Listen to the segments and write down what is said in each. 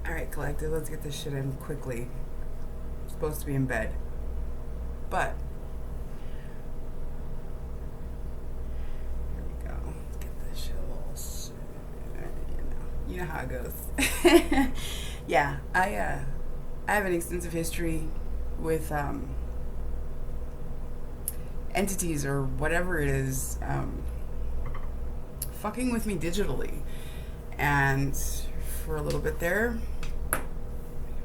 Alright, collective, let's get this shit in quickly. I'm supposed to be in bed. But, here we go. Let's get this shit a little sooner, you know how it goes. Yeah, I have an extensive history with entities or whatever it is fucking with me digitally. And for a little bit there,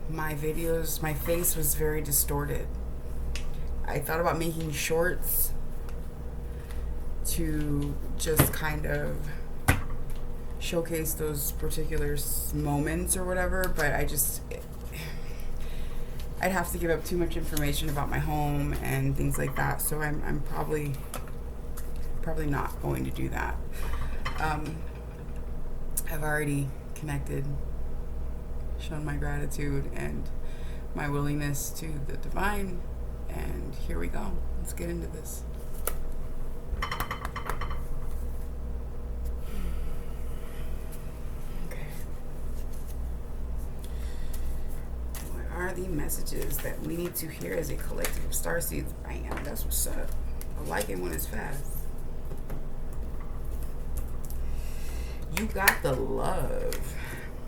my videos, my face was very distorted. I thought about making shorts to just kind of showcase those particular moments or whatever, but I'd have to give up too much information about my home and things like that, so I'm probably not going to do that. I've already connected, shown my gratitude and my willingness to the divine, and here we go. Let's get into this. Okay. What are the messages that we need to hear as a collective of starseeds? Bam, that's what's up. I like it when it's fast. You got the love.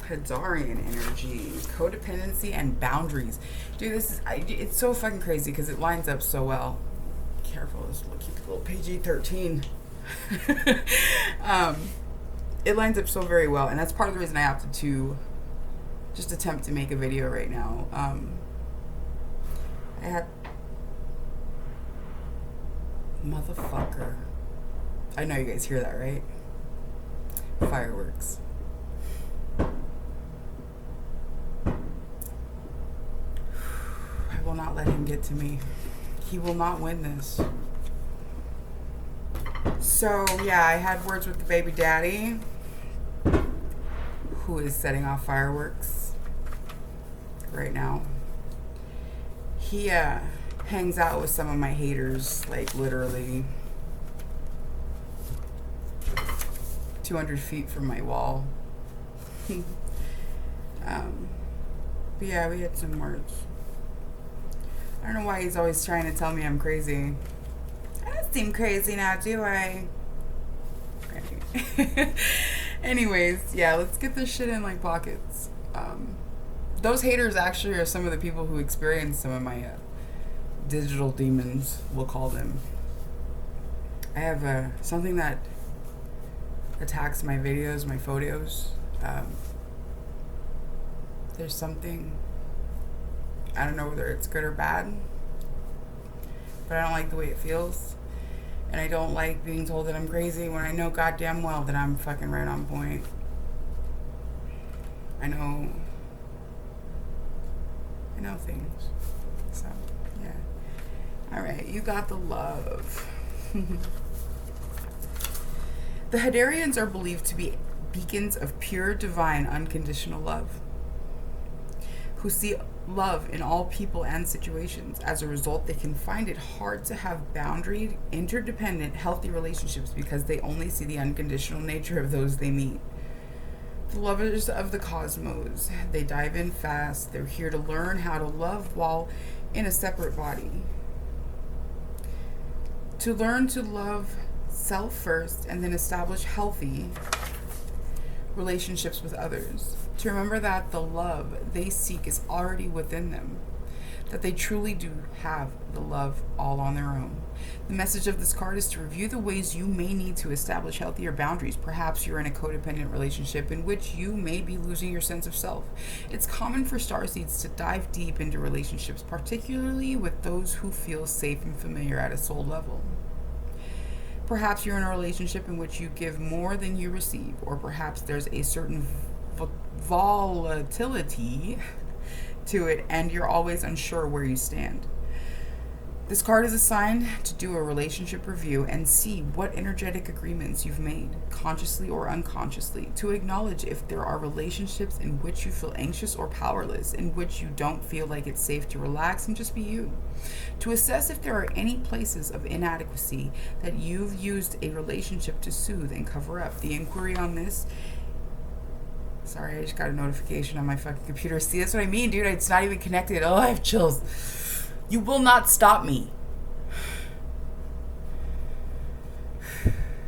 Hadarian energy, codependency, and boundaries. Dude, it's so fucking crazy because it lines up so well. Careful, this will keep a little PG-13. It lines up so very well, and that's part of the reason I opted to just attempt to make a video right now. I had... Motherfucker. I know you guys hear that, right? Fireworks. I will not let him get to me. He will not win this. So, yeah, I had words with the baby daddy, who is setting off fireworks right now. He hangs out with some of my haters, like literally 200 feet from my wall. But yeah, we had some words. I don't know why he's always trying to tell me I'm crazy. I don't seem crazy now, do I? Right. Anyways, yeah, let's get this shit in like pockets. Those haters actually are some of the people who experience some of my digital demons, we'll call them. I have something that attacks my videos, my photos. There's something, I don't know whether it's good or bad, but I don't like the way it feels. And I don't like being told that I'm crazy when I know goddamn well that I'm fucking right on point. I know things. So, yeah. Alright, you got the love. The Hadarians are believed to be beacons of pure, divine, unconditional love, who see love in all people and situations. As a result, they can find it hard to have boundaried, interdependent, healthy relationships because they only see the unconditional nature of those they meet. The lovers of the cosmos, they dive in fast. They're here to learn how to love while in a separate body. To learn to love self first and then establish healthy relationships with others. To remember that the love they seek is already within them, that they truly do have the love all on their own. The message of this card is to review the ways you may need to establish healthier boundaries. Perhaps you're in a codependent relationship in which you may be losing your sense of self. It's common for starseeds to dive deep into relationships, particularly with those who feel safe and familiar at a soul level. Perhaps you're in a relationship in which you give more than you receive, or perhaps there's a certain volatility to it and you're always unsure where you stand. This card is assigned to do a relationship review and see what energetic agreements you've made, consciously or unconsciously, to acknowledge if there are relationships in which you feel anxious or powerless, in which you don't feel like it's safe to relax and just be you, to assess if there are any places of inadequacy that you've used a relationship to soothe and cover up. The inquiry on this Sorry, I just got a notification on my fucking computer. See, that's what I mean, dude. It's not even connected. Oh, I have chills. You will not stop me.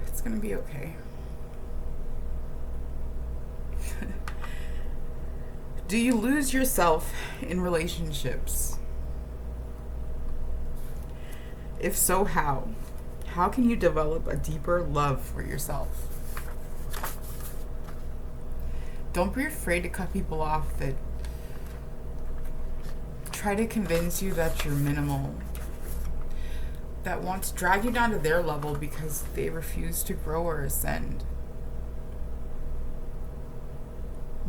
It's gonna be okay. Do you lose yourself in relationships? If so, how? How can you develop a deeper love for yourself? Don't be afraid to cut people off that try to convince you that you're minimal, that want to drag you down to their level because they refuse to grow or ascend.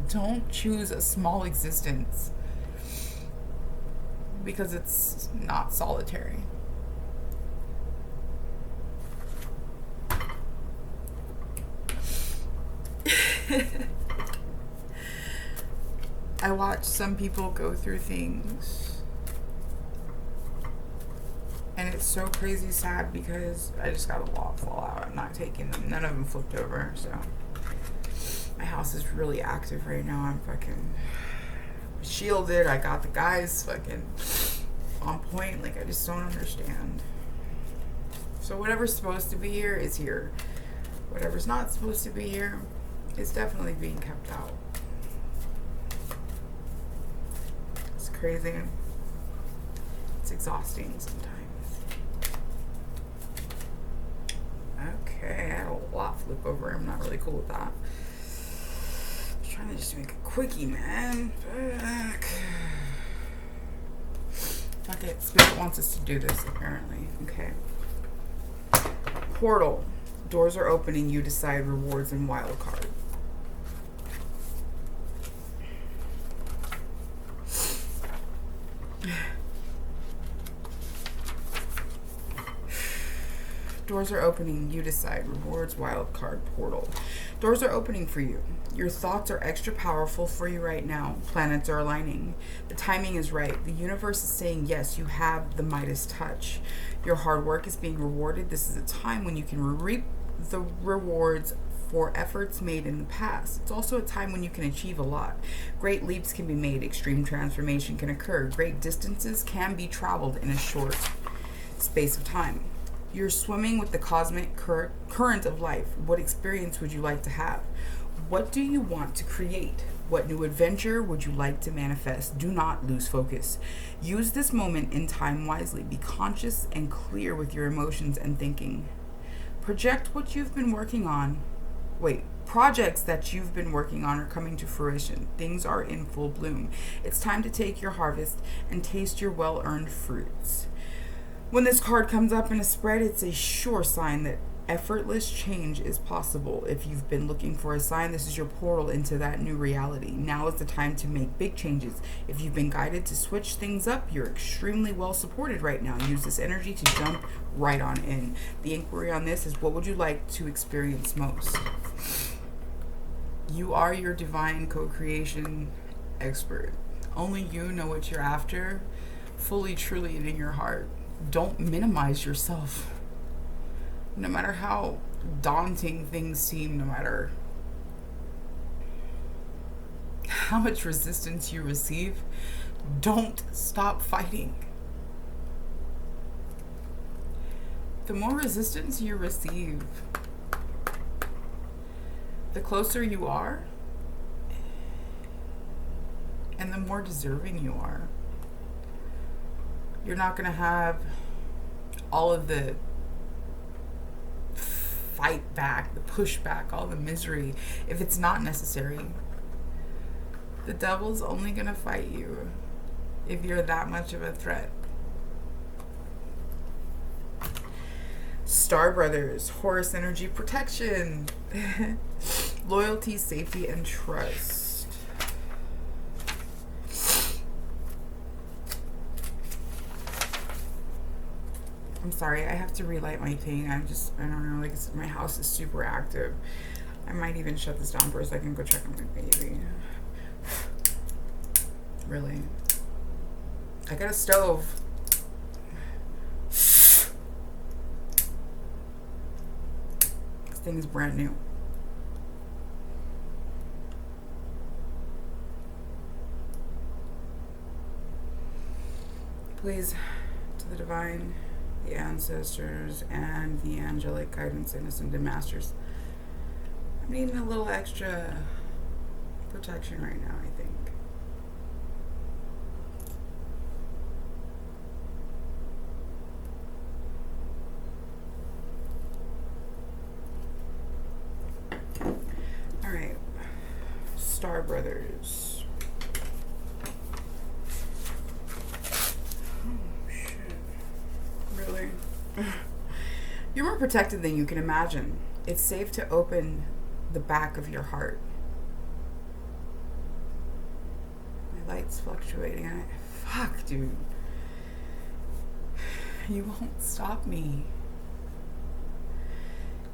Don't choose a small existence because it's not solitary. I watch some people go through things, and it's so crazy sad because I just got a lot fall out. I'm not taking them. None of them flipped over, so my house is really active right now. I'm fucking shielded. I got the guys fucking on point. Like, I just don't understand. So whatever's supposed to be here is here. Whatever's not supposed to be here is definitely being kept out. It's crazy. It's exhausting sometimes. Okay, I had a lot flip over. I'm not really cool with that. I'm trying to just make a quickie, man. Fuck it. Spirit wants us to do this, apparently. Okay. Portal. Doors are opening. You decide rewards and wild card. Doors are opening. You decide. Rewards, wild card, portal. Doors are opening for you. Your thoughts are extra powerful for you right now. Planets are aligning. The timing is right. The universe is saying, yes, you have the Midas touch. Your hard work is being rewarded. This is a time when you can reap the rewards for efforts made in the past. It's also a time when you can achieve a lot. Great leaps can be made. Extreme transformation can occur. Great distances can be traveled in a short space of time. You're swimming with the cosmic current of life. What experience would you like to have? What do you want to create? What new adventure would you like to manifest? Do not lose focus. Use this moment in time wisely. Be conscious and clear with your emotions and thinking. Project what you've been working on. Projects that you've been working on are coming to fruition. Things are in full bloom. It's time to take your harvest and taste your well-earned fruits. When this card comes up in a spread, it's a sure sign that effortless change is possible. If you've been looking for a sign, this is your portal into that new reality. Now is the time to make big changes. If you've been guided to switch things up, you're extremely well supported right now. Use this energy to jump right on in. The inquiry on this is, what would you like to experience most? You are your divine co-creation expert. Only you know what you're after, fully, truly, and in your heart. Don't minimize yourself. No matter how daunting things seem, no matter how much resistance you receive, don't stop fighting. The more resistance you receive, the closer you are, and the more deserving you are. You're not going to have all of the fight back, the pushback, all the misery, if it's not necessary. The devil's only going to fight you if you're that much of a threat. Star Brothers, Horus energy protection, loyalty, safety, and trust. I'm sorry, I have to relight my thing. I don't know, like, my house is super active. I might even shut this down for a second, go check on my baby. Really. I got a stove. This thing is brand new. Please, to the divine, the ancestors, and the angelic guidance and ascended masters, I'm needing a little extra protection right now, I think. All right, Star Brothers. Oh, shit. Really? You're more protected than you can imagine. It's safe to open the back of your heart. My light's fluctuating. Fuck, dude. You won't stop me.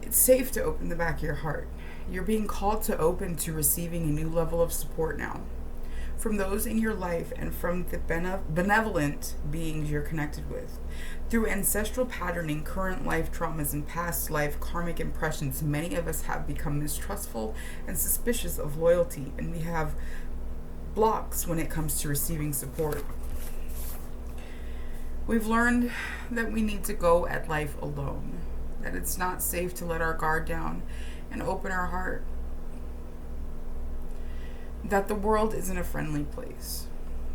It's safe to open the back of your heart. You're being called to open to receiving a new level of support now. From those in your life and from the benevolent beings you're connected with. Through ancestral patterning, current life traumas, and past life karmic impressions, many of us have become mistrustful and suspicious of loyalty, and we have blocks when it comes to receiving support. We've learned that we need to go at life alone, that it's not safe to let our guard down and open our heart, that the world isn't a friendly place.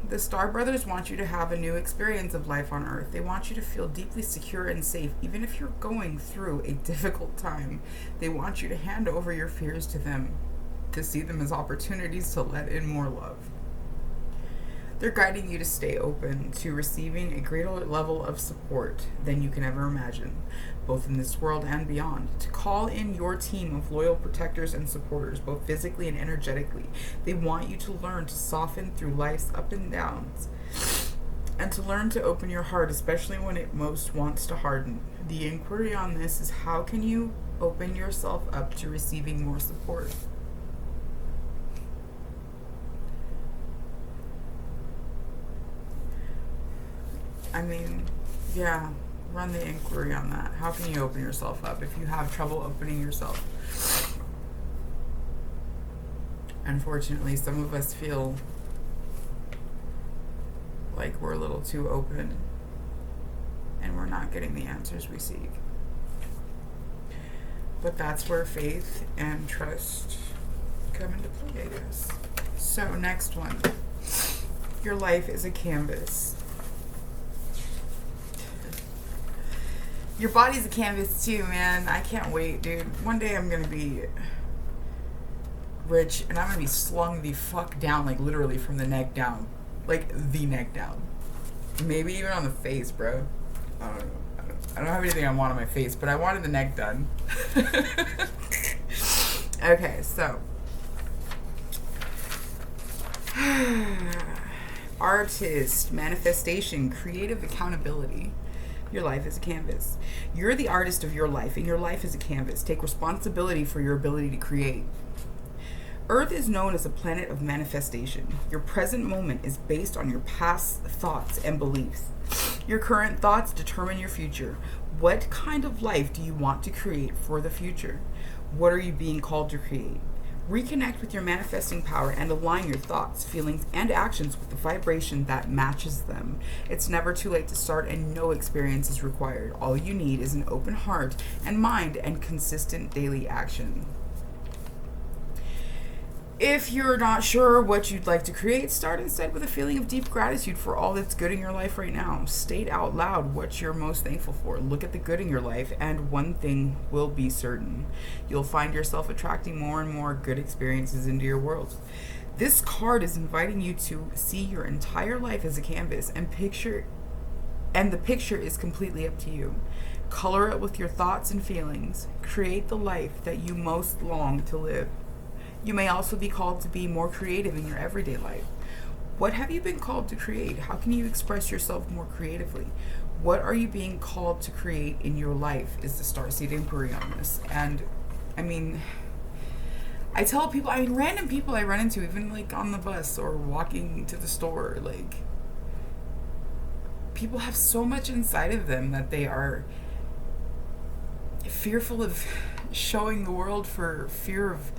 The Star Brothers want you to have a new experience of life on Earth. They want you to feel deeply secure and safe, even if you're going through a difficult time. They want you to hand over your fears to them, to see them as opportunities to let in more love. They're guiding you to stay open to receiving a greater level of support than you can ever imagine, both in this world and beyond. To call in your team of loyal protectors and supporters, both physically and energetically. They want you to learn to soften through life's ups and downs, and to learn to open your heart, especially when it most wants to harden. The inquiry on this is, how can you open yourself up to receiving more support? I mean, yeah, run the inquiry on that. How can you open yourself up if you have trouble opening yourself? Unfortunately, some of us feel like we're a little too open and we're not getting the answers we seek. But that's where faith and trust come into play, I guess. So, next one. Your life is a canvas. Your body's a canvas too, man. I can't wait, dude. One day I'm gonna be rich and I'm gonna be slung the fuck down, like literally from the neck down. Like the neck down. Maybe even on the face, bro. I don't know. I don't have anything I want on my face, but I wanted the neck done. Okay, so. Artist, manifestation, creative accountability. Your life is a canvas. You're the artist of your life, and your life is a canvas. Take responsibility for your ability to create. Earth is known as a planet of manifestation. Your present moment is based on your past thoughts and beliefs. Your current thoughts determine your future. What kind of life do you want to create for the future? What are you being called to create? Reconnect with your manifesting power and align your thoughts, feelings, and actions with the vibration that matches them. It's never too late to start, and no experience is required. All you need is an open heart and mind and consistent daily action. If you're not sure what you'd like to create, start instead with a feeling of deep gratitude for all that's good in your life right now. State out loud what you're most thankful for. Look at the good in your life, and one thing will be certain. You'll find yourself attracting more and more good experiences into your world. This card is inviting you to see your entire life as a canvas and the picture is completely up to you. Color it with your thoughts and feelings. Create the life that you most long to live. You may also be called to be more creative in your everyday life. What have you been called to create? How can you express yourself more creatively? What are you being called to create in your life is the Starseed inquiry on this. And, I mean, I tell people, random people I run into, even like on the bus or walking to the store, like, people have so much inside of them that they are fearful of showing the world for fear of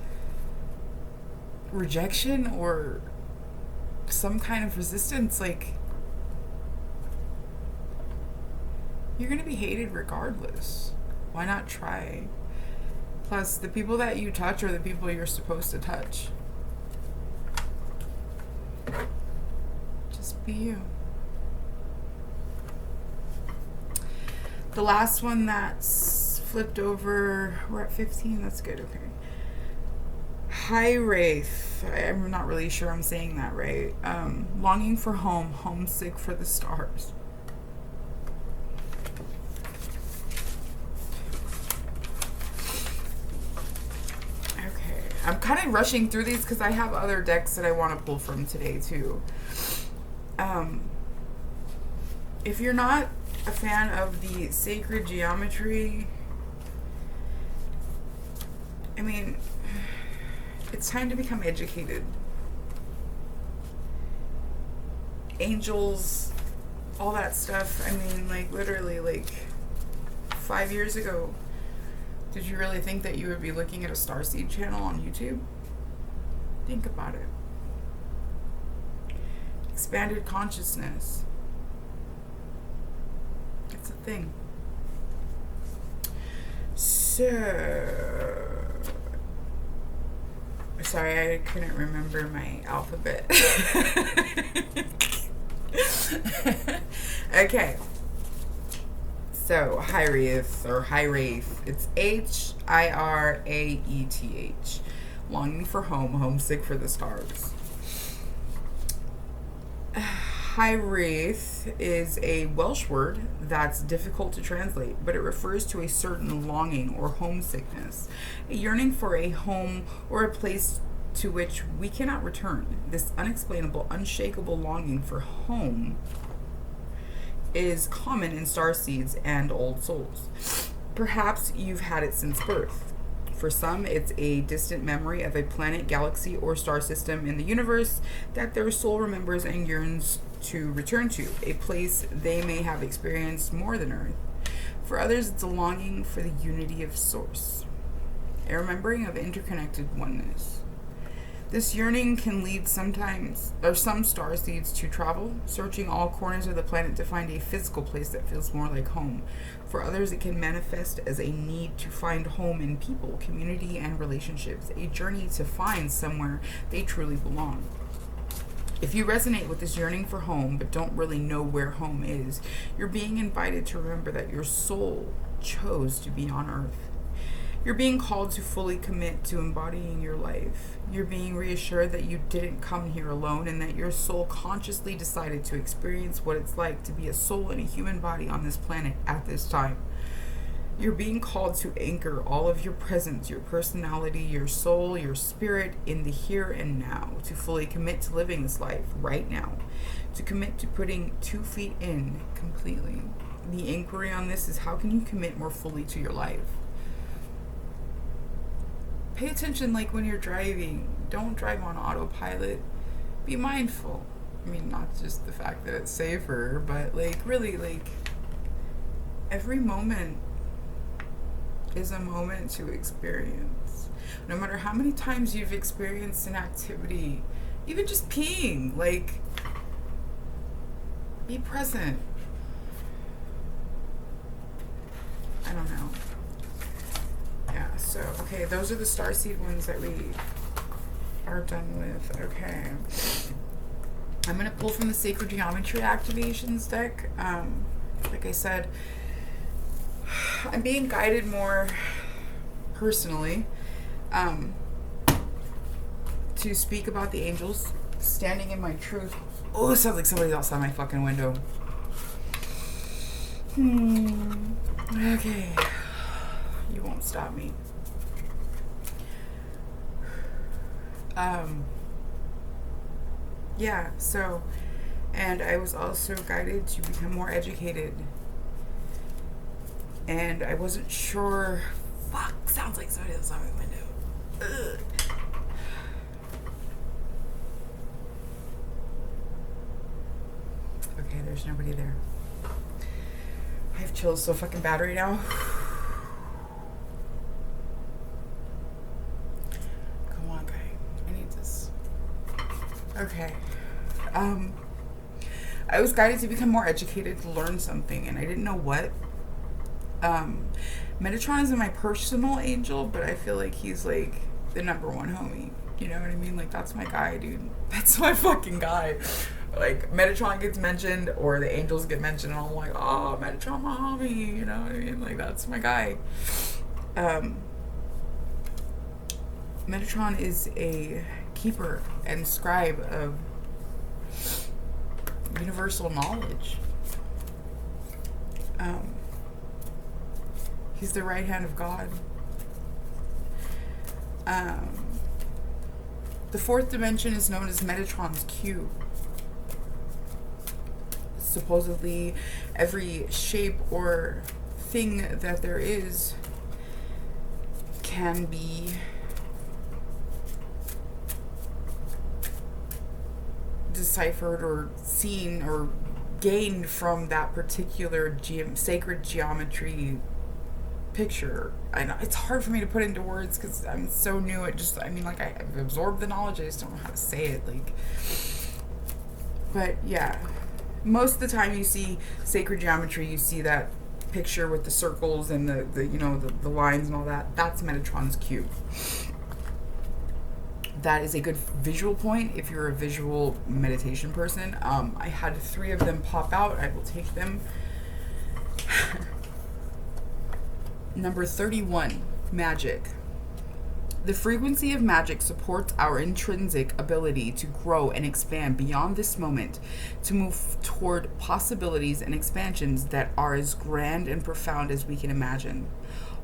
rejection or some kind of resistance. Like, you're going to be hated regardless. Why not try? Plus, the people that you touch are the people you're supposed to touch. Just be you. The last one that's flipped over, we're at 15. That's good. Okay. Hi, Wraith. I'm not really sure I'm saying that right. Longing for home, homesick for the stars. Okay. I'm kind of rushing through these because I have other decks that I want to pull from today, too. If you're not a fan of the sacred geometry, I mean, it's time to become educated. Angels, all that stuff. I mean, like, literally, like, 5 years ago, did you really think that you would be looking at a Starseed channel on YouTube? Think about it. Expanded consciousness. It's a thing. So, sorry, I couldn't remember my alphabet. Okay. So, Hiraeth, or Hiraeth. It's Hiraeth. Longing for home, homesick for the stars. Hiraeth is a Welsh word that's difficult to translate, but it refers to a certain longing or homesickness, a yearning for a home or a place to which we cannot return. This unexplainable, unshakable longing for home is common in starseeds and old souls. Perhaps you've had it since birth. For some, it's a distant memory of a planet, galaxy, or star system in the universe that their soul remembers and yearns to return to, a place they may have experienced more than Earth. For others, it's a longing for the unity of Source, a remembering of interconnected oneness. This yearning can lead some starseeds to travel, searching all corners of the planet to find a physical place that feels more like home. For others, it can manifest as a need to find home in people, community, and relationships, a journey to find somewhere they truly belong. If you resonate with this yearning for home but don't really know where home is, you're being invited to remember that your soul chose to be on Earth. You're being called to fully commit to embodying your life. You're being reassured that you didn't come here alone and that your soul consciously decided to experience what it's like to be a soul in a human body on this planet at this time. You're being called to anchor all of your presence, your personality, your soul, your spirit in the here and now, to fully commit to living this life right now, to commit to putting 2 feet in completely. The inquiry on this is, how can you commit more fully to your life? Pay attention, like when you're driving. Don't drive on autopilot. Be mindful. I mean, not just the fact that it's safer, but like really, like every moment is a moment to experience. No matter how many times you've experienced an activity, even just peeing, like, be present. I don't know. Yeah, so, okay, those are the starseed ones that we are done with. Okay. I'm going to pull from the Sacred Geometry Activations deck. Like I said, I'm being guided more personally to speak about the angels, standing in my truth. Oh, it sounds like somebody's outside my fucking window. Okay. You won't stop me. Yeah, so, and I was also guided to become more educated. And I wasn't sure. Fuck, sounds like somebody else on my window. Ugh. Okay, there's nobody there. I have chills so fucking bad right now. Come on, guy. I need this. Okay. I was guided to become more educated, to learn something, and I didn't know what. Um, Metatron isn't my personal angel, but I feel like he's like the number one homie. You know what I mean? Like, that's my guy, dude. That's my fucking guy. Like, Metatron gets mentioned or the angels get mentioned, and I'm like, oh, Metatron, my homie. You know what I mean? Like, that's my guy. Metatron is a keeper and scribe of universal knowledge. He's the right hand of God. The fourth dimension is known as Metatron's cube. Supposedly, every shape or thing that there is can be deciphered or seen or gained from that particular sacred geometry picture. I know it's hard for me to put into words because I'm so new at just, I mean, like, I've absorbed the knowledge, I just don't know how to say it, like, but yeah, most of the time you see sacred geometry, you see that picture with the circles and the you know, the lines and all that. That's Metatron's cube. That is a good visual point if you're a visual meditation person. I had 3 of them pop out. I will take them. Number 31, magic. The frequency of magic supports our intrinsic ability to grow and expand beyond this moment, to move toward possibilities and expansions that are as grand and profound as we can imagine.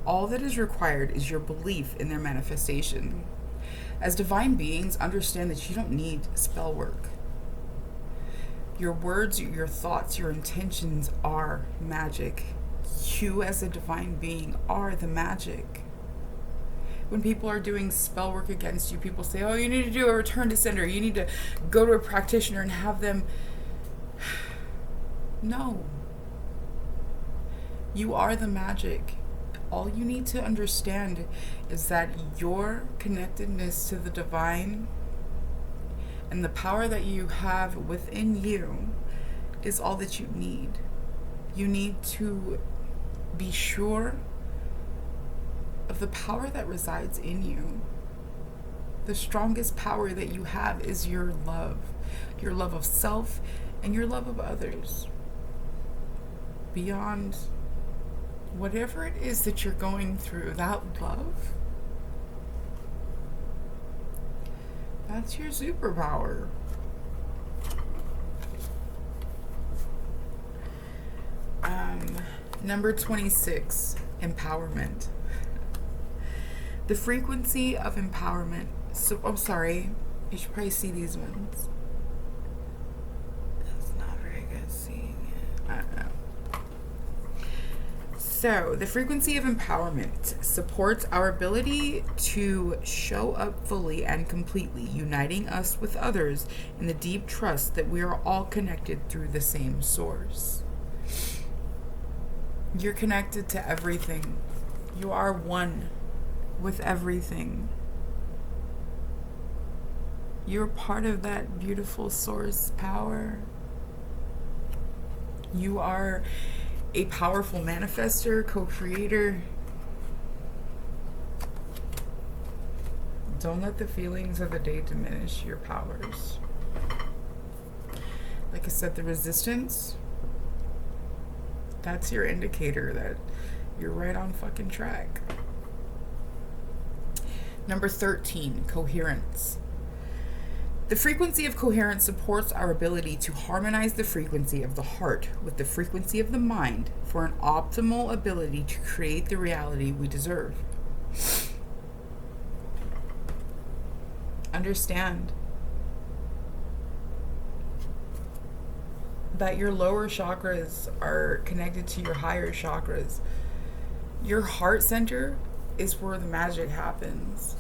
All that is required is your belief in their manifestation. As divine beings, understand that you don't need spell work. Your words, your thoughts, your intentions are magic. You as a divine being are the magic. When people are doing spell work against you, people say, oh, you need to do a return to sender. You need to go to a practitioner and have them. No. You are the magic. All you need to understand is that your connectedness to the divine and the power that you have within you is all that you need. You need to be sure of the power that resides in you. The strongest power that you have is your love of self and your love of others. Beyond whatever it is that you're going through, that love, that's your superpower. Number 26, empowerment. The frequency of empowerment. So, I'm sorry, you should probably see these ones. That's not very good seeing it. I don't know. So, the frequency of empowerment supports our ability to show up fully and completely, uniting us with others in the deep trust that we are all connected through the same source. You're connected to everything. You are one with everything. You're part of that beautiful source power. You are a powerful manifester, co-creator. Don't let the feelings of the day diminish your powers. Like I said, the resistance, that's your indicator that you're right on fucking track. Number 13, coherence. The frequency of coherence supports our ability to harmonize the frequency of the heart with the frequency of the mind for an optimal ability to create the reality we deserve. Understand that your lower chakras are connected to your higher chakras. Your heart center is where the magic happens.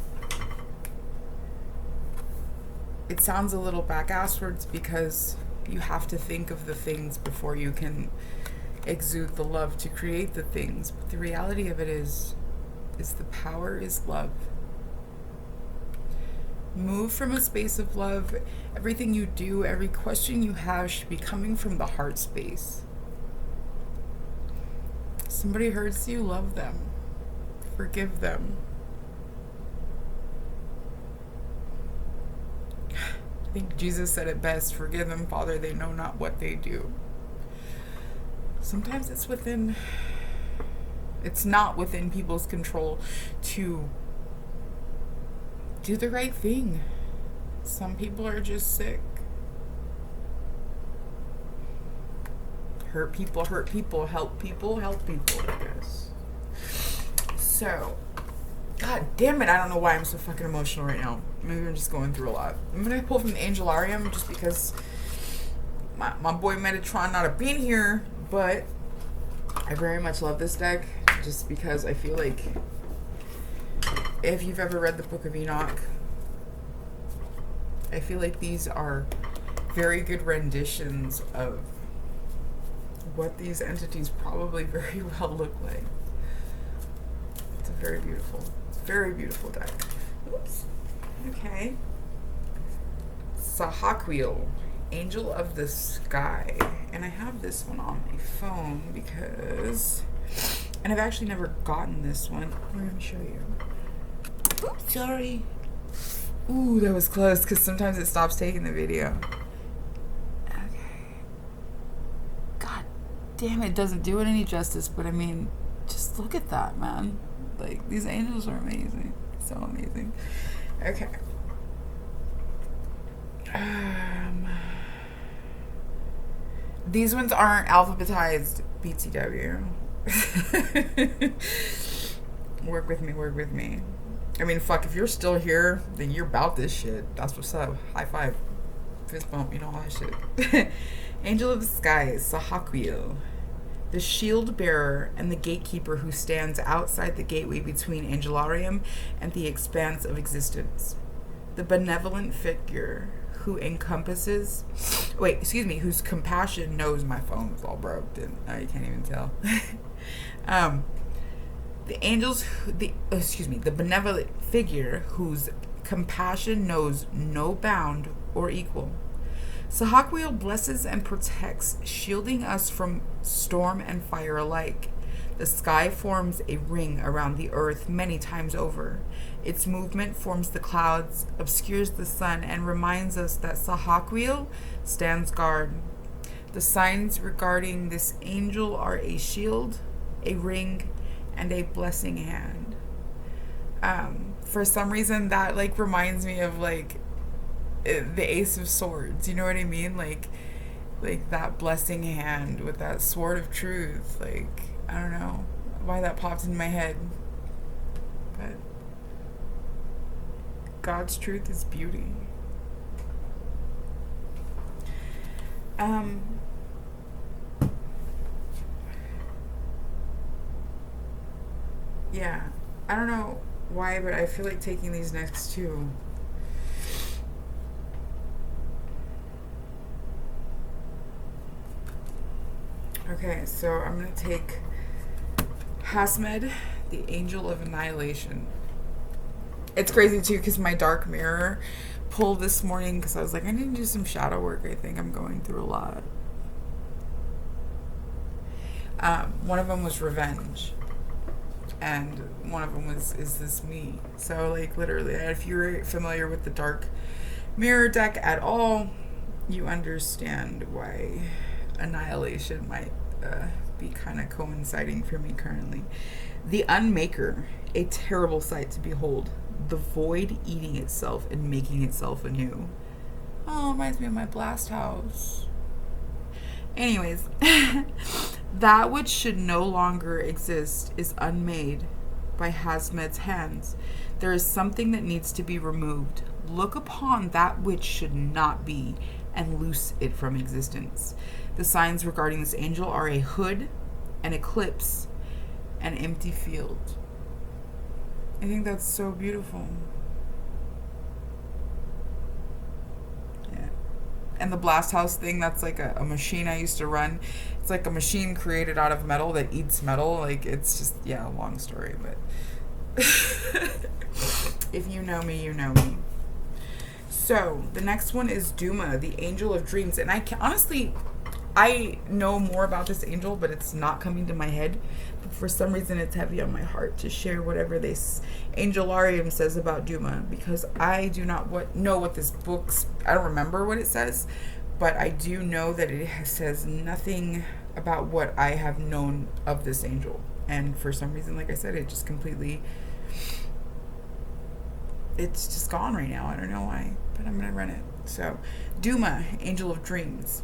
It sounds a little back-asswards because you have to think of the things before you can exude the love to create the things. But the reality of it is the power is love. Move from a space of love. Everything you do, every question you have should be coming from the heart space. Somebody hurts you, love them. Forgive them. I think Jesus said it best, forgive them, Father, they know not what they do. Sometimes it's not within people's control to do the right thing. Some people are just sick. Hurt people, help people, help people, I guess. So, God damn it, I don't know why I'm so fucking emotional right now. Maybe I'm just going through a lot. I'm gonna pull from the Angelarium just because my boy Metatron not have been here, but I very much love this deck just because I feel like if you've ever read the Book of Enoch, I feel like these are very good renditions of what these entities probably very well look like. It's a very beautiful deck. Oops. Okay. Sahaquiel, Angel of the Sky. And I have this one on my phone because... And I've actually never gotten this one. Let me show you. Oops, sorry. Ooh, that was close because sometimes it stops taking the video. Okay. God damn, it doesn't do it any justice, but I mean, just look at that, man. Like, these angels are amazing. So amazing. Okay. These ones aren't alphabetized, BTW. Work with me. I mean, fuck, if you're still here, then you're about this shit. That's what's up. High five. Fist bump, you know, all that shit. Angel of the Sky, Sahaquiel. The shield bearer and the gatekeeper who stands outside the gateway between Angelarium and the expanse of existence. The benevolent figure who encompasses... whose compassion knows my phone was all broke. You can't even tell. The benevolent figure whose compassion knows no bound or equal. Sahaquiel blesses and protects, shielding us from storm and fire alike. The sky forms a ring around the earth many times over. Its movement forms the clouds, obscures the sun, and reminds us that Sahaquiel stands guard. The signs regarding this angel are a shield, a ring, and a blessing hand. For some reason, that like reminds me of like the Ace of Swords. You know what I mean? Like that blessing hand with that sword of truth. Like, I don't know why that popped in my head, but God's truth is beauty. Yeah, I don't know why, but I feel like taking these next two. Okay, so I'm going to take Hasmed, the Angel of Annihilation. It's crazy, too, because my dark mirror pulled this morning because I was like, I need to do some shadow work. I think I'm going through a lot. One of them was revenge. And one of them was, is this me? So, like, literally, if you're familiar with the dark mirror deck at all, you understand why Annihilation might be kind of coinciding for me currently. The Unmaker, a terrible sight to behold. The void eating itself and making itself anew. Oh, reminds me of my blast house. Anyways, that which should no longer exist is unmade by Hasmed's hands. There is something that needs to be removed. Look upon that which should not be and loose it from existence. The signs regarding this angel are a hood, an eclipse, an empty field. I think that's so beautiful. Yeah. And the blast house thing, that's like a machine I used to run. It's like a machine created out of metal that eats metal. Like, it's just, yeah, a long story, but if you know me, you know me. So, the next one is Duma, the Angel of Dreams. And I can honestly, I know more about this angel, but it's not coming to my head. But for some reason, it's heavy on my heart to share whatever this Angelarium says about Duma, because I do not know what this book's. I don't remember what it says, but I do know that it says nothing about what I have known of this angel. And for some reason, like I said, it just completely. It's just gone right now. I don't know why, but I'm gonna run it. So, Duma, Angel of Dreams.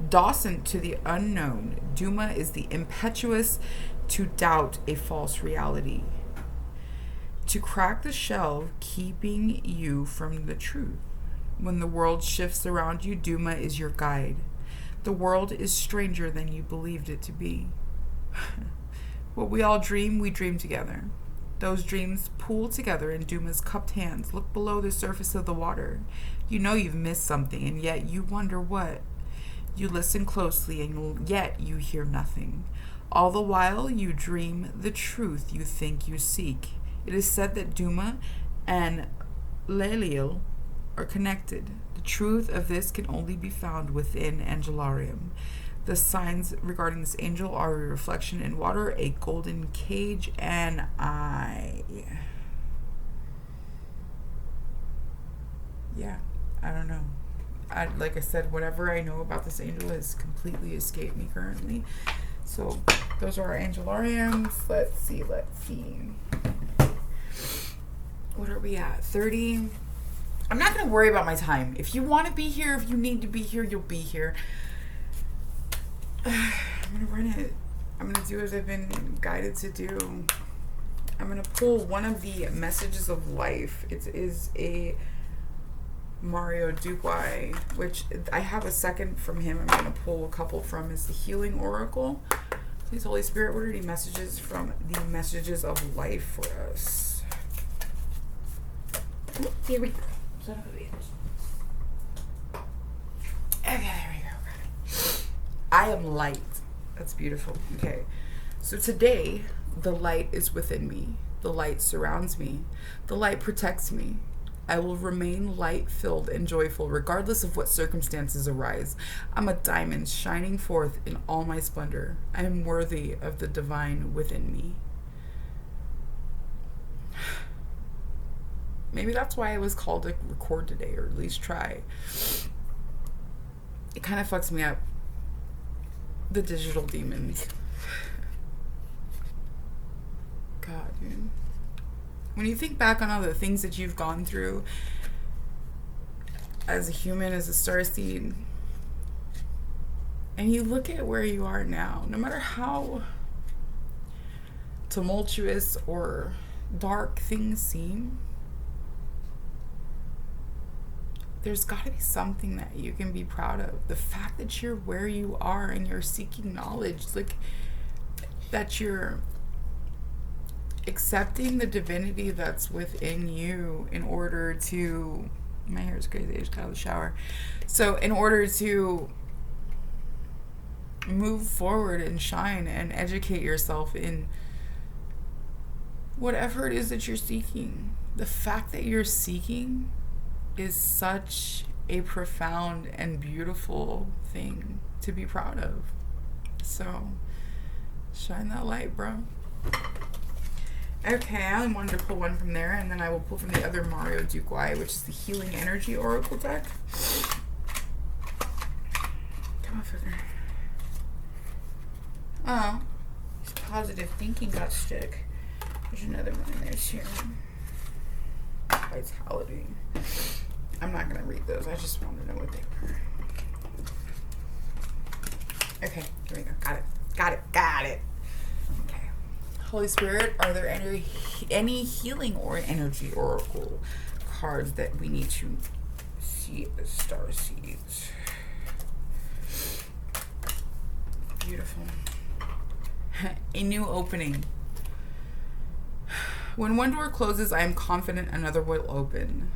Docent to the unknown, Duma is the impetuous to doubt a false reality, to crack the shell, keeping you from the truth. When the world shifts around you, Duma is your guide. The world is stranger than you believed it to be. What we all dream, we dream together. Those dreams pool together in Duma's cupped hands. Look below the surface of the water. You know you've missed something, and yet you wonder what. You listen closely, and yet you hear nothing. All the while, you dream the truth you think you seek. It is said that Duma and Leliel are connected. The truth of this can only be found within Angelarium. The signs regarding this angel are a reflection in water, a golden cage, and eye. Yeah, I don't know. Like I said, whatever I know about this angel has completely escaped me currently. So those are our Angelariums. Let's see. What are we at? 30. I'm not going to worry about my time. If you want to be here, if you need to be here, you'll be here. I'm going to run it. I'm going to do as I've been guided to do. I'm going to pull one of the messages of life. It is a Mario Duque, which I have a second from him. I'm going to pull a couple from is the Healing Oracle. Please, Holy Spirit, what are the messages from the messages of life for us? Here we go. Son of a bitch. Okay, there we go. I am light. That's beautiful. Okay. So today, the light is within me. The light surrounds me. The light protects me. I will remain light-filled and joyful regardless of what circumstances arise. I'm a diamond shining forth in all my splendor. I am worthy of the divine within me. Maybe that's why I was called to record today, or at least try. It kind of fucks me up. The digital demons. God, dude. When you think back on all the things that you've gone through as a human, as a starseed, and you look at where you are now, no matter how tumultuous or dark things seem, there's got to be something that you can be proud of. The fact that you're where you are and you're seeking knowledge, like that you're accepting the divinity that's within you in order to, my hair is crazy, I just got out of the shower. So in order to move forward and shine and educate yourself in whatever it is that you're seeking, the fact that you're seeking is such a profound and beautiful thing to be proud of. So shine that light, bro. Okay, I only wanted to pull one from there, and then I will pull from the other Mario Duque, which is the Healing Energy Oracle deck. Come on, further. Oh, positive thinking got stuck. There's another one in there too. Vitality. I'm not going to read those. I just want to know what they were. Okay, here we go. Got it. Okay. Holy Spirit, are there any healing or energy oracle cards that we need to see as starseeds? Beautiful. A new opening. When one door closes, I am confident another will open,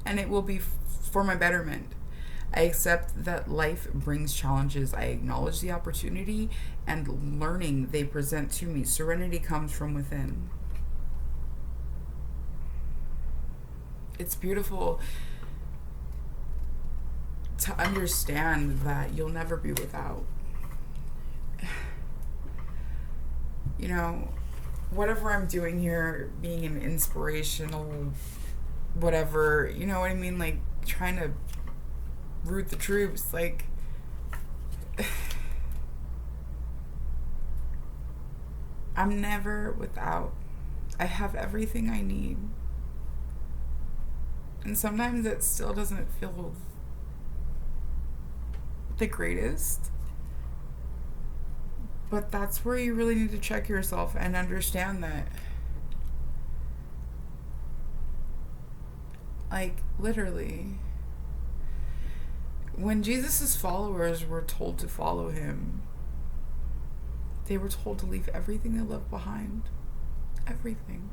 and it will be for my betterment. I accept that life brings challenges. I acknowledge the opportunity and learning they present to me. Serenity comes from within. It's beautiful to understand that you'll never be without. You know, whatever I'm doing here, being an inspirational, whatever, you know what I mean? Like, trying to root the troops, like, I'm never without. I have everything I need. And sometimes it still doesn't feel the greatest. But that's where you really need to check yourself and understand that, like, literally, when Jesus' followers were told to follow him, they were told to leave everything they left behind. Everything.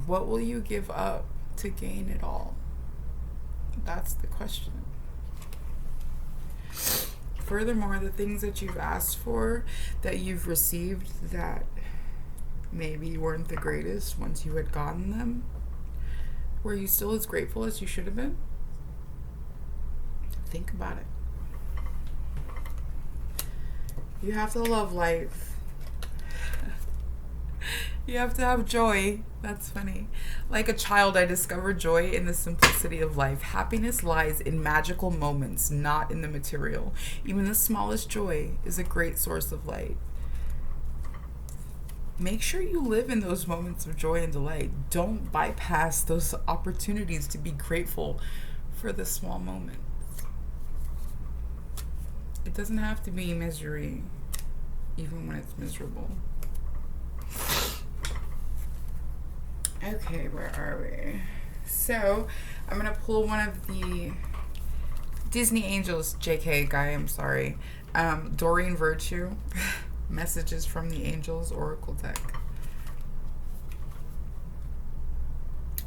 What will you give up to gain it all? That's the question. Furthermore, the things that you've asked for, that you've received, that maybe weren't the greatest once you had gotten them, were you still as grateful as you should have been? Think about it. You have to love life. You have to have joy. That's funny. Like a child, I discovered joy in the simplicity of life. Happiness lies in magical moments, not in the material. Even the smallest joy is a great source of light. Make sure you live in those moments of joy and delight. Don't bypass those opportunities to be grateful for the small moments. It doesn't have to be misery, even when it's miserable. Okay, where are we? So, I'm going to pull one of the Disney Angels, JK guy, I'm sorry. Doreen Virtue, Messages from the Angels Oracle deck.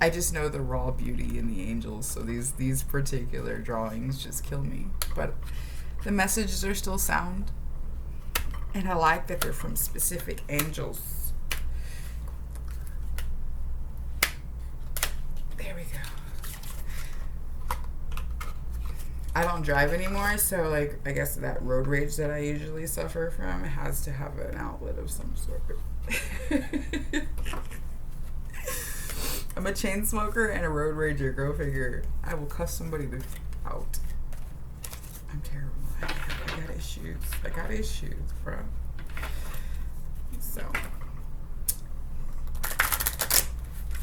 I just know the raw beauty in the angels, so these particular drawings just kill me. But the messages are still sound, and I like that they're from specific angels. I don't drive anymore, so, like, I guess that road rage that I usually suffer from has to have an outlet of some sort. I'm a chain smoker and a road rager. Go figure. I will cuss somebody out. I'm terrible. I got issues. I got issues, bro. So,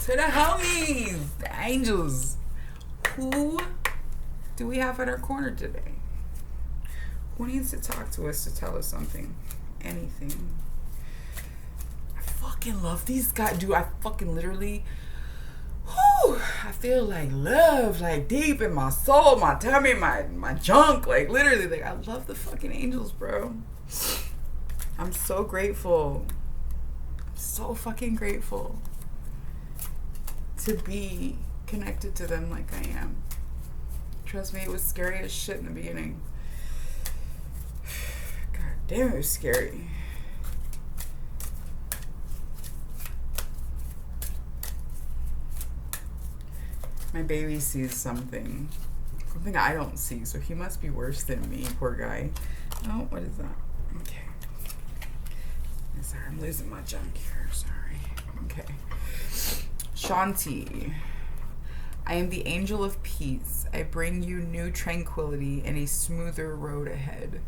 to the homies, the angels. Who do we have at our corner today? Who needs to talk to us to tell us something? Anything. I fucking love these guys. Dude, I fucking literally, I feel like love, like deep in my soul, my tummy, my junk. Like, literally, like, I love the fucking angels, bro. I'm so grateful. I'm so fucking grateful to be connected to them like I am. Trust me, it was scary as shit in the beginning. God damn, it was scary. My baby sees something I don't see, so he must be worse than me, poor guy. Oh, what is that? Okay. Sorry, I'm losing my junk here. Sorry. Okay. Shanti. I am the angel of peace. I bring you new tranquility and a smoother road ahead.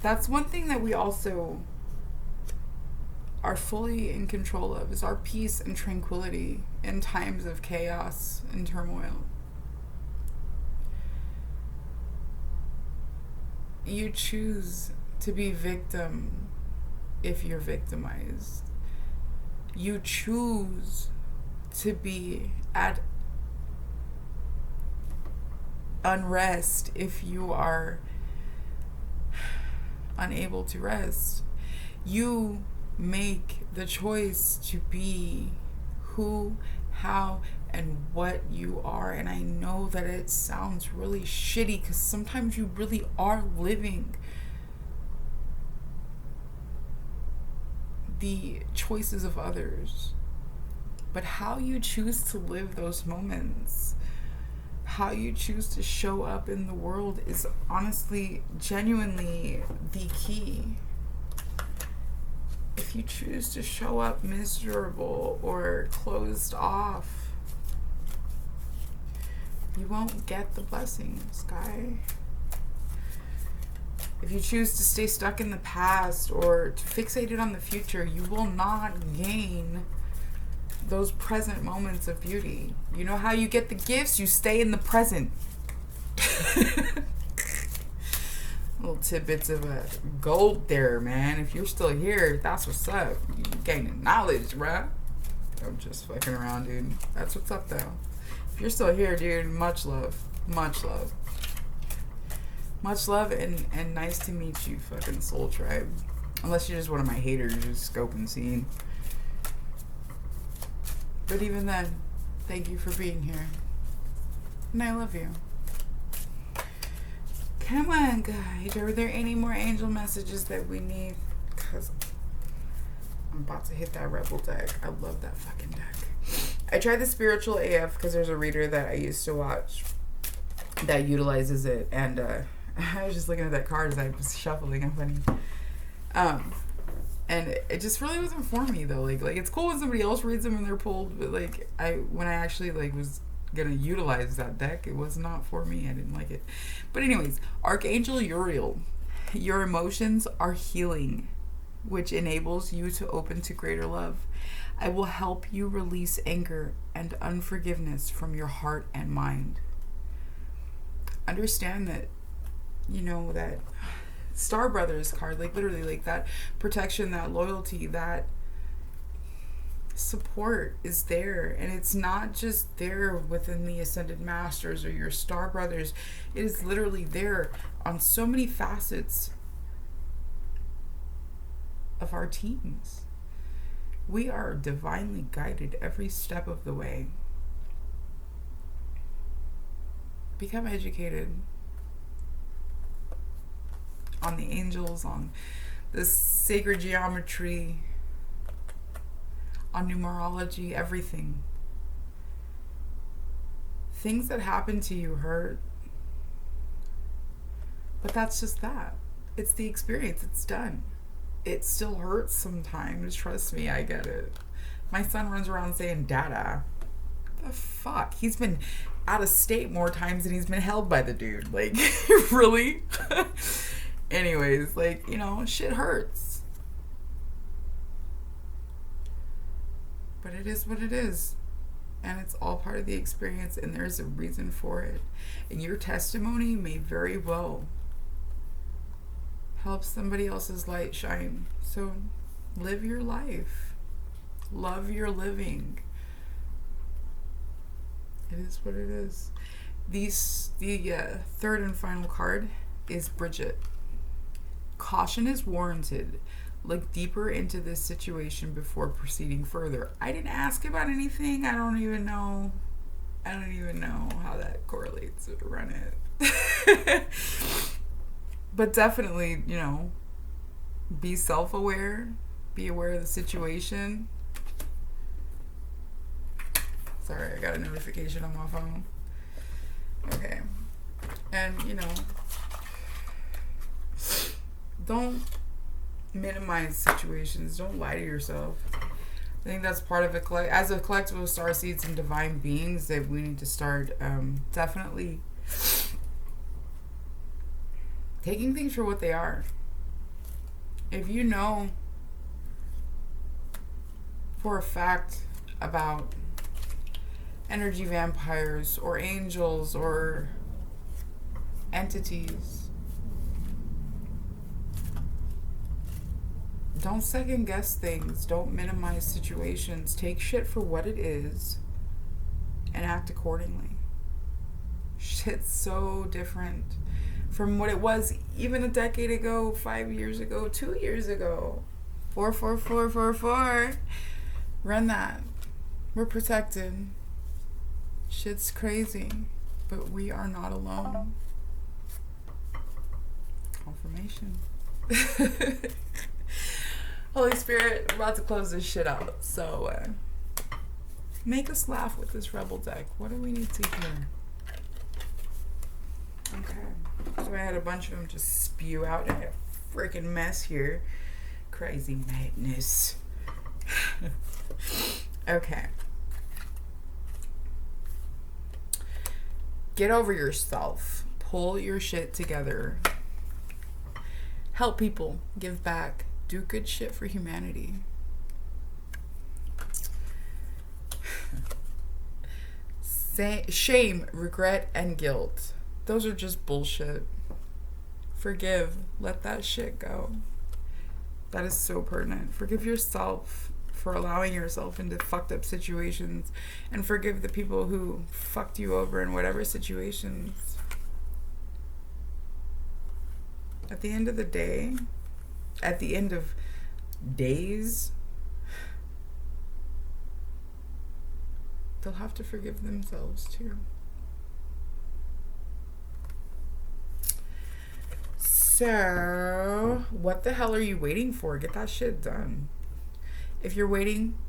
That's one thing that we also are fully in control of, is our peace and tranquility in times of chaos and turmoil. You choose to be victim if you're victimized. You choose to be at unrest if you are unable to rest. You make the choice to be who, how, and what you are. And I know that it sounds really shitty because sometimes you really are living the choices of others, but how you choose to live those moments, how you choose to show up in the world is honestly, genuinely the key. If you choose to show up miserable or closed off, you won't get the blessings, guy. If you choose to stay stuck in the past or to fixated on the future, you will not gain those present moments of beauty. You know how you get the gifts? You stay in the present. Little tidbits of gold there, man. If you're still here, that's what's up. You gaining knowledge, bruh. I'm just fucking around, dude. That's what's up, though. If you're still here, dude, much love. Much love. Much love and nice to meet you, fucking soul tribe. Unless you're just one of my haters, just scoping scene. But even then, thank you for being here. And I love you. Come on, guys. Are there any more angel messages that we need? Because I'm about to hit that rebel deck. I love that fucking deck. I tried the spiritual AF because there's a reader that I used to watch that utilizes it. And I was just looking at that card as I was shuffling. I'm funny. And it just really wasn't for me though. Like it's cool when somebody else reads them and they're pulled, but like when I actually was gonna utilize that deck, it was not for me. I didn't like it. But anyways, Archangel Uriel, your emotions are healing, which enables you to open to greater love. I will help you release anger and unforgiveness from your heart and mind. Understand that, that Star Brothers card, literally that protection, that loyalty, that support is there. And it's not just there within the Ascended Masters or your Star Brothers. It is literally there on so many facets of our teams. We are divinely guided every step of the way. Become educated on the angels, on the sacred geometry, on numerology, everything. Things that happen to you hurt, but that's just that. It's the experience. It's done. It still hurts sometimes. Trust me, I get it. My son runs around saying dada. The fuck? He's been out of state more times than he's been held by the dude. Really? Anyways, shit hurts. But it is what it is. And it's all part of the experience, and there's a reason for it. And your testimony may very well help somebody else's light shine. So live your life. Love your living. It is what it is. The third and final card is Bridget. Caution is warranted. Look deeper into this situation before proceeding further. I didn't ask about anything. I don't even know how that correlates. Run it. But definitely, be self-aware. Be aware of the situation. Sorry, I got a notification on my phone. Okay. And, don't minimize situations. Don't lie to yourself. I think that's part of it. As a collective of star seeds and divine beings, that we need to start definitely taking things for what they are. If you know for a fact about energy vampires or angels or entities, don't second guess things. Don't minimize situations. Take shit for what it is and act accordingly. Shit's so different from what it was even a decade ago, 5 years ago, 2 years ago. 44444. Run that. We're protected. Shit's crazy, but we are not alone. Confirmation. Holy Spirit, we're about to close this shit out. So, make us laugh with this Rebel deck. What do we need to hear? Okay. So I had a bunch of them just spew out in a freaking mess here. Crazy madness. Okay. Get over yourself. Pull your shit together. Help people. Give back. Do good shit for humanity. Shame, regret, and guilt. Those are just bullshit. Forgive. Let that shit go. That is so pertinent. Forgive yourself for allowing yourself into fucked up situations, and forgive the people who fucked you over in whatever situations. At the end of the day, at the end of days, they'll have to forgive themselves too. So, what the hell are you waiting for? Get that shit done. If you're waiting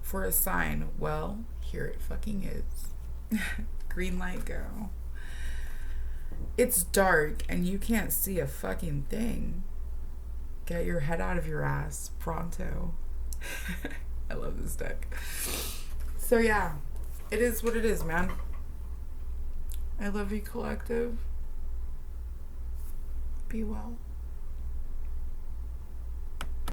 for a sign, well, here it fucking is. Green light, go. It's dark and you can't see a fucking thing. Get your head out of your ass pronto. I love this deck. So yeah, it is what it is, man. I love you, collective. Be well.